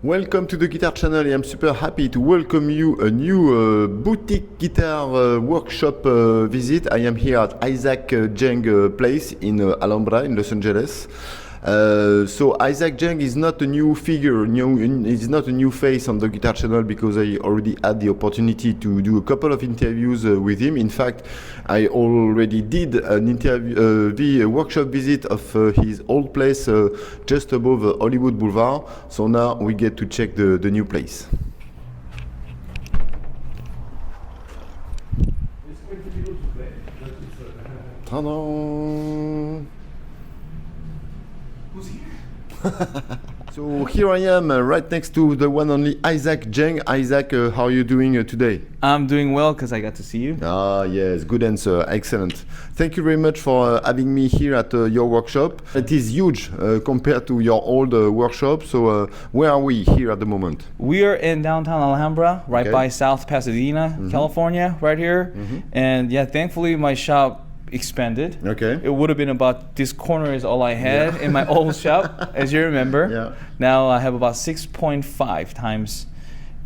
Welcome to the Guitar Channel. I'm super happy to welcome you a new boutique guitar workshop visit. I am here at Isaac Jang place in Alhambra in Los Angeles. So Isaac Jang is not a new figure, he's not a new face on the Guitar Channel because I already had the opportunity to do a couple of interviews with him. In fact, I already did an interview, the workshop visit of his old place just above Hollywood Boulevard. So now we get to check the new place. Ta-da! Who's here? So here I am right next to the one only Isaac Jang. Isaac, how are you doing today? I'm doing well because I got to see you. Ah, yes, good answer, excellent. Thank you very much for having me here at your workshop. It is huge compared to your old workshop. So where are we here at the moment? We are in downtown Alhambra, right by South Pasadena, California, right here. And yeah, thankfully my shop expanded. Okay. It would have been about this corner is all I had in my old shop, as you remember. Yeah. Now I have about 6.5 times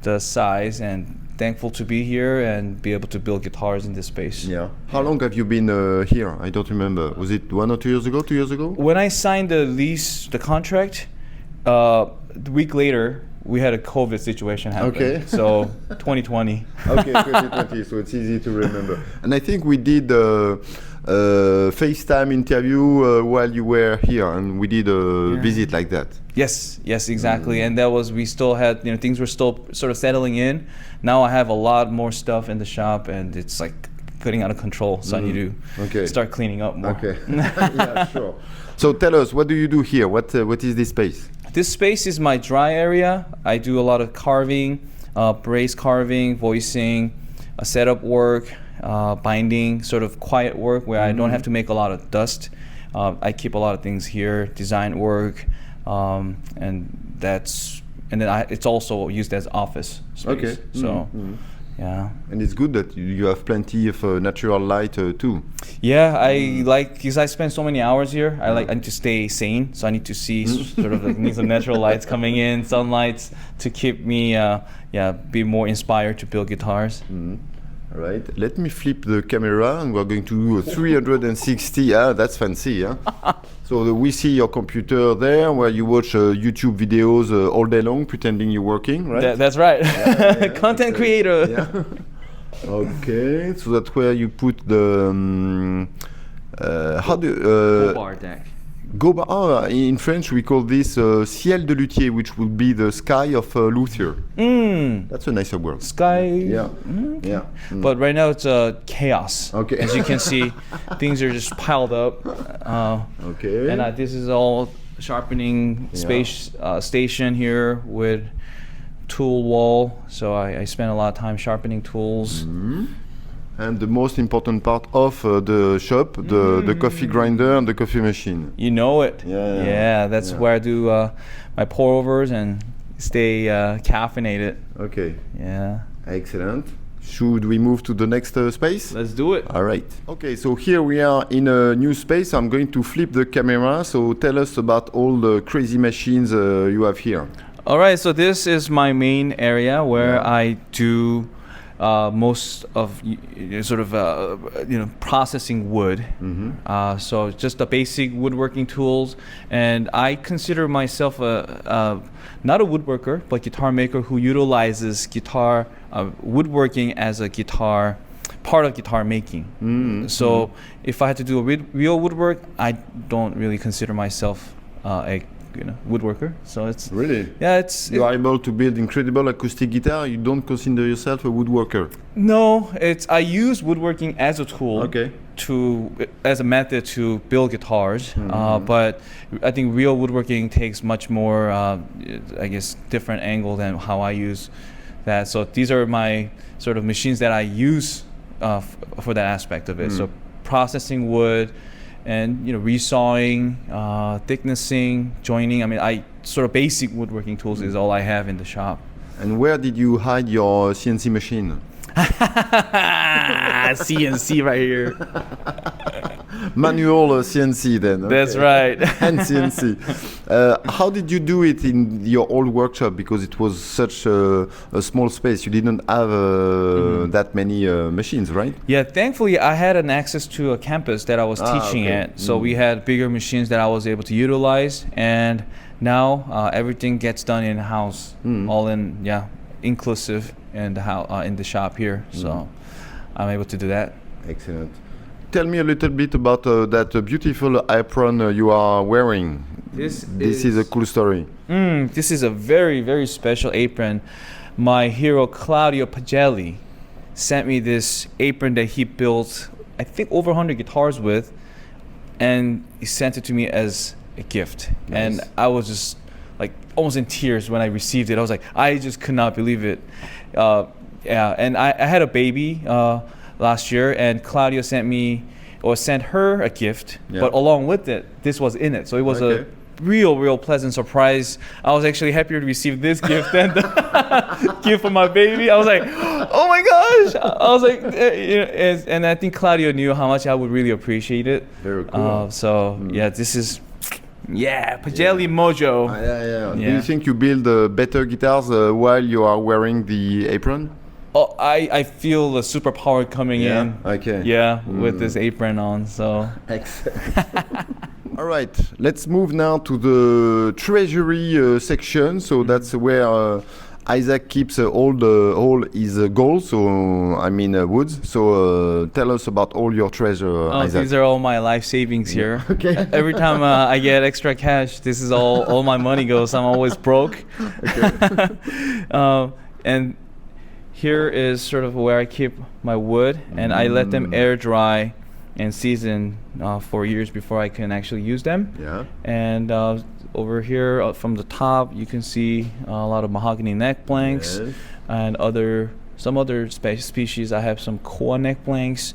the size, and thankful to be here and be able to build guitars in this space. Yeah. How long have you been here? I don't remember. Was it 1 or 2 years ago? 2 years ago? When I signed the lease, the contract, the week later, we had a COVID situation happen. Okay. So 2020. Okay, 2020, so it's easy to remember. And I think we did a FaceTime interview while you were here, and we did a visit like that. Yes, exactly. And that was, we still had, things were still sort of settling in. Now I have a lot more stuff in the shop, and it's like getting out of control. So I need to start cleaning up more. Okay. Yeah, sure. So tell us, what do you do here? What is this space? This space is my dry area. I do a lot of carving, brace carving, voicing, setup work, binding, sort of quiet work where I don't have to make a lot of dust. I keep a lot of things here, design work, and then it's also used as office space. Okay. So. Yeah. And it's good that you have plenty of natural light too. Yeah, I like, because I spend so many hours here, I need to stay sane, so I need to see sort of like need some natural lights coming in, sunlights, to keep me, be more inspired to build guitars. All right, let me flip the camera and we're going to do a 360. That's fancy, huh? So we see your computer there where you watch YouTube videos all day long pretending you're working, right? That's right. Content creator. Yeah. Okay, so that's where you put the bar deck. In French we call this ciel de luthier, which would be the sky of luthier. That's a nicer word. Sky. Yeah. Yeah. But right now it's chaos. Okay. As you can see, things are just piled up. Okay. And this is all sharpening space station here with tool wall. So I spend a lot of time sharpening tools. And the most important part of the shop, the coffee grinder and the coffee machine. You know it. Yeah. That's where I do my pour overs and stay caffeinated. Okay. Yeah. Excellent. Should we move to the next space? Let's do it. All right. Okay, so here we are in a new space. I'm going to flip the camera. So tell us about all the crazy machines you have here. All right, so this is my main area where I do most of processing wood. So just the basic woodworking tools, and I consider myself not a woodworker but guitar maker who utilizes guitar woodworking as a guitar part of guitar making. So if I had to do a real woodwork, I don't really consider myself a woodworker. So it's really, you are able to build incredible acoustic guitar. You don't consider yourself a woodworker? No, I use woodworking as a tool, as a method to build guitars. But I think real woodworking takes much more, different angle than how I use that. So these are my sort of machines that I use for that aspect of it. So processing wood, and resawing, thicknessing, joining. I mean, sort of basic woodworking tools is all I have in the shop. And where did you hide your CNC machine? CNC right here. Manual CNC then. Okay. That's right. And CNC. How did you do it in your old workshop? Because it was such a small space. You didn't have that many machines, right? Yeah, thankfully I had an access to a campus that I was teaching at. So we had bigger machines that I was able to utilize. And now everything gets done in-house, all in, inclusive in the shop here. So I'm able to do that. Excellent. Tell me a little bit about that beautiful apron you are wearing. This is a cool story. This is a very, very special apron. My hero Claudio Pagelli sent me this apron that he built, I think, over 100 guitars with, and he sent it to me as a gift. Nice. And I was just like almost in tears when I received it. I was like, I just could not believe it. And I had a baby last year, and Claudio sent her a gift, but along with it, this was in it. So it was a real pleasant surprise. I was actually happier to receive this gift than the gift for my baby. I was like, oh my gosh. I was like, and I think Claudio knew how much I would really appreciate it. Very cool. This is Pagelli Mojo. Do you think you build better guitars while you are wearing the apron? Oh, I feel the superpower coming in. Okay. Yeah, with this apron on. So. Excellent. All right. Let's move now to the treasury section. So that's where Isaac keeps all his gold. So I mean woods. So tell us about all your treasure, Isaac. These are all my life savings here. Okay. Every time I get extra cash, this is all my money goes. I'm always broke. Okay. And here is sort of where I keep my wood, and I let them air dry and season for years before I can actually use them. Yeah. And over here from the top, you can see a lot of mahogany neck blanks, and some other species. I have some koa neck blanks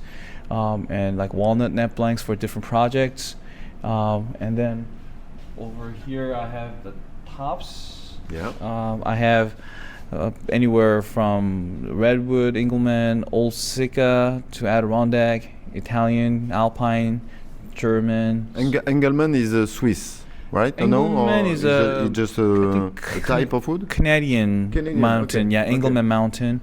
and like walnut neck blanks for different projects. And then over here, I have the tops. Yeah. I have anywhere from redwood, Engelmann, Old Sika to Adirondack, Italian, Alpine, German. Engelmann is Swiss, right? Engelmann is just a type of wood? Canadian mountain, okay. Engelmann mountain.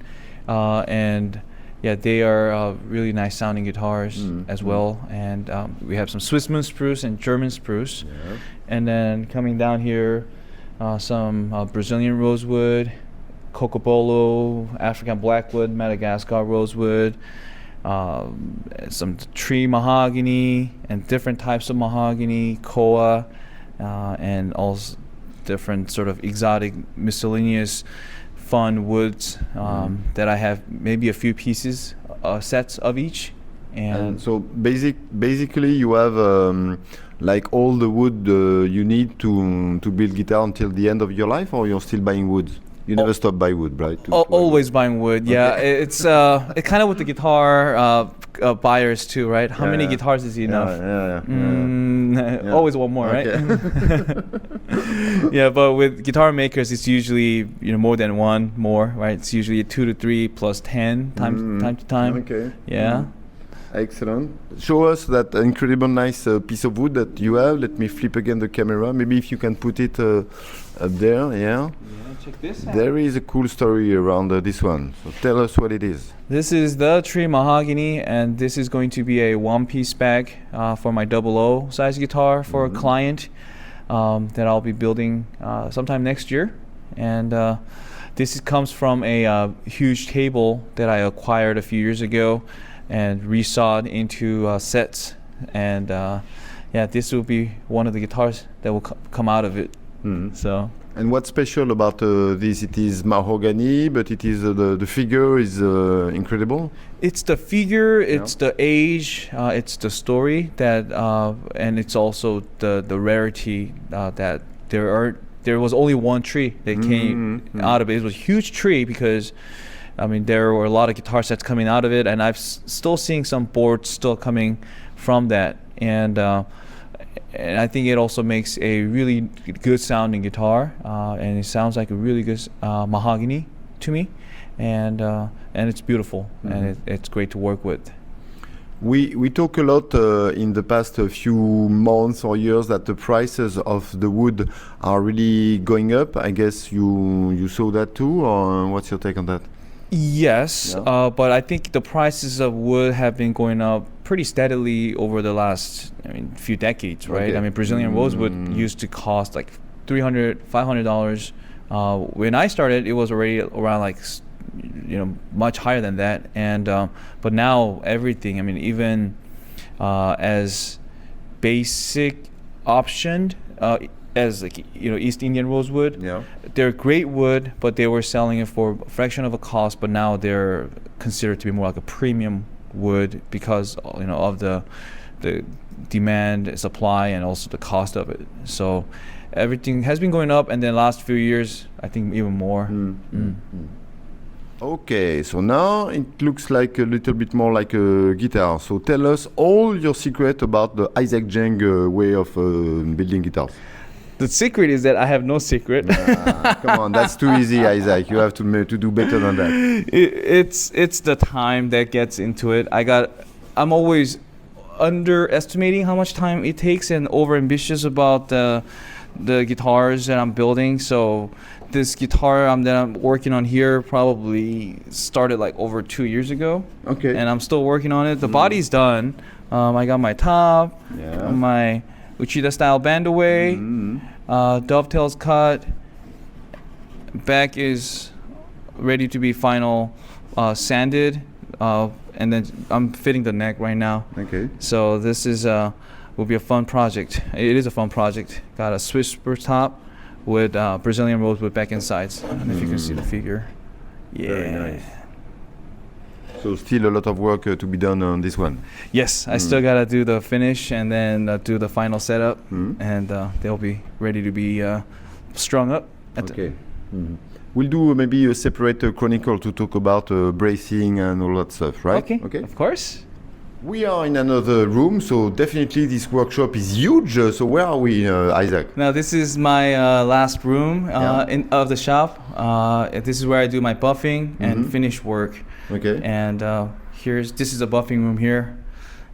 And they are really nice sounding guitars as well. And we have some Swiss moon spruce and German spruce. Yeah. And then coming down here, some Brazilian rosewood, Cocobolo, African blackwood, Madagascar rosewood, some tree mahogany and different types of mahogany, koa, and all different sort of exotic miscellaneous fun woods that I have maybe a few pieces, sets of each. And so basically you have like all the wood you need to build guitar until the end of your life, or you're still buying wood? You never stop buying wood, right? Always buying wood. Yeah, it's kind of with the guitar buyers too, right? How many guitars is enough? Always one more, right? Yeah, but with guitar makers, it's usually more than one more, right? It's usually 2 to 3 plus 10 time to time. Okay. Yeah. Excellent. Show us that incredible nice piece of wood that you have. Let me flip again the camera. Maybe if you can put it up there. Yeah. Check this out. There is a cool story around this one. So tell us what it is. This is the tree mahogany, and this is going to be a one-piece bag for my 00 size guitar for a client that I'll be building sometime next year. And this comes from a huge table that I acquired a few years ago and resawed into sets, and this will be one of the guitars that will come out of it. So. And what's special about this? It is mahogany, but it is the figure is incredible. It's the figure, it's the age, it's the story that, and it's also the rarity that there was only one tree that came out of it. It was a huge tree because, I mean, there were a lot of guitar sets coming out of it, and I've still seeing some boards still coming from that, and I think it also makes a really good sounding guitar, and it sounds like a really good mahogany to me, and it's beautiful, and it's great to work with. We talk a lot in the past few months or years that the prices of the wood are really going up. I guess you saw that too, or what's your take on that? Yes, Yeah. but I think the prices of wood have been going up pretty steadily over the last, few decades, right? Okay. I mean, Brazilian rosewood used to cost like $300, $500. When I started, it was already around like, much higher than that. And but now everything, even as basic optioned, as like East Indian rosewood. Yeah. They're great wood, but they were selling it for a fraction of a cost. But now they're considered to be more like a premium wood because of the demand, supply, and also the cost of it. So everything has been going up, and then last few years, I think even more. Okay, so now it looks like a little bit more like a guitar. So tell us all your secret about the Isaac Jang way of building guitars. The secret is that I have no secret. Come on, that's too easy, Isaac. You have to do better than that. It's the time that gets into it. I'm always underestimating how much time it takes and over ambitious about the guitars that I'm building. So this guitar that I'm working on here probably started like over 2 years ago. Okay. And I'm still working on it. The body's done. I got my top, Yeah. my Uchida style band away, dovetails cut, back is ready to be final sanded, and then I'm fitting the neck right now. Okay. So this will be a fun project. It is a fun project. Got a Swiss spur top with Brazilian rosewood back and sides. I don't know if you can see the figure. Yeah. Very nice. So still a lot of work to be done on this one. Yes, I still gotta do the finish and then do the final setup, and they'll be ready to be strung up. Okay. We'll do maybe a separate chronicle to talk about bracing and all that stuff, right? Okay. Of course. We are in another room, so definitely this workshop is huge. So where are we, Isaac? Now this is my last room of the shop. This is where I do my buffing and finish work. Okay. And this is a buffing room here,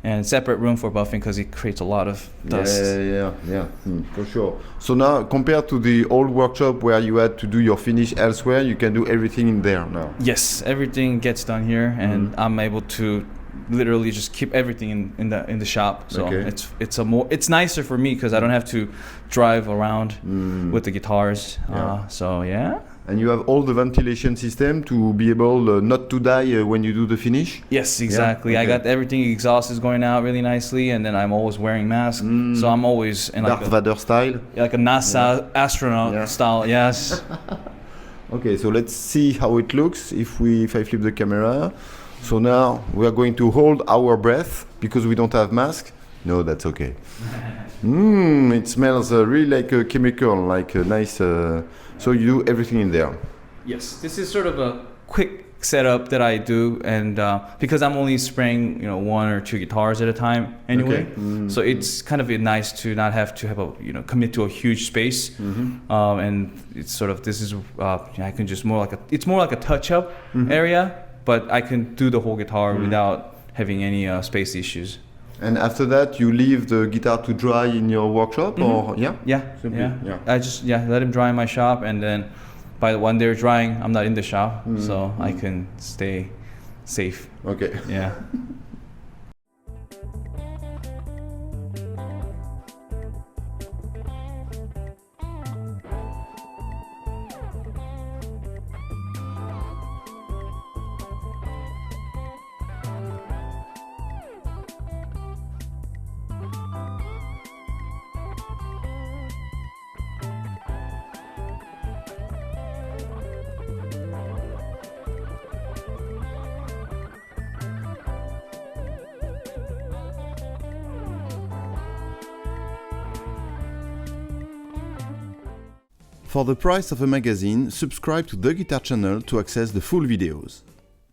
and separate room for buffing because it creates a lot of dust. Yeah, for sure. So now, compared to the old workshop where you had to do your finish elsewhere, you can do everything in there now. Yes, everything gets done here, and I'm able to literally just keep everything in the shop. So it's nicer for me because I don't have to drive around with the guitars. So yeah. And you have all the ventilation system to be able not to die when you do the finish? Yes, exactly. Yeah? Okay. I got everything, exhaust is going out really nicely, and then I'm always wearing masks. So I'm always in like Darth Vader style? Like a NASA astronaut style, yes. Okay, so let's see how it looks if I flip the camera. So now we are going to hold our breath because we don't have mask. No, that's okay. It smells really like a chemical, like a nice... so you do everything in there? Yes, this is sort of a quick setup that I do, and because I'm only spraying, 1 or 2 guitars at a time anyway. So it's kind of nice to not have to have commit to a huge space. And it's sort of I can just it's more like a touch-up area, but I can do the whole guitar without having any space issues. And after that, you leave the guitar to dry in your workshop, or Simply, yeah. I just let them dry in my shop, and then when they're drying, I'm not in the shop, so I can stay safe. Okay. Yeah. For the price of a magazine, subscribe to The Guitar Channel to access the full videos.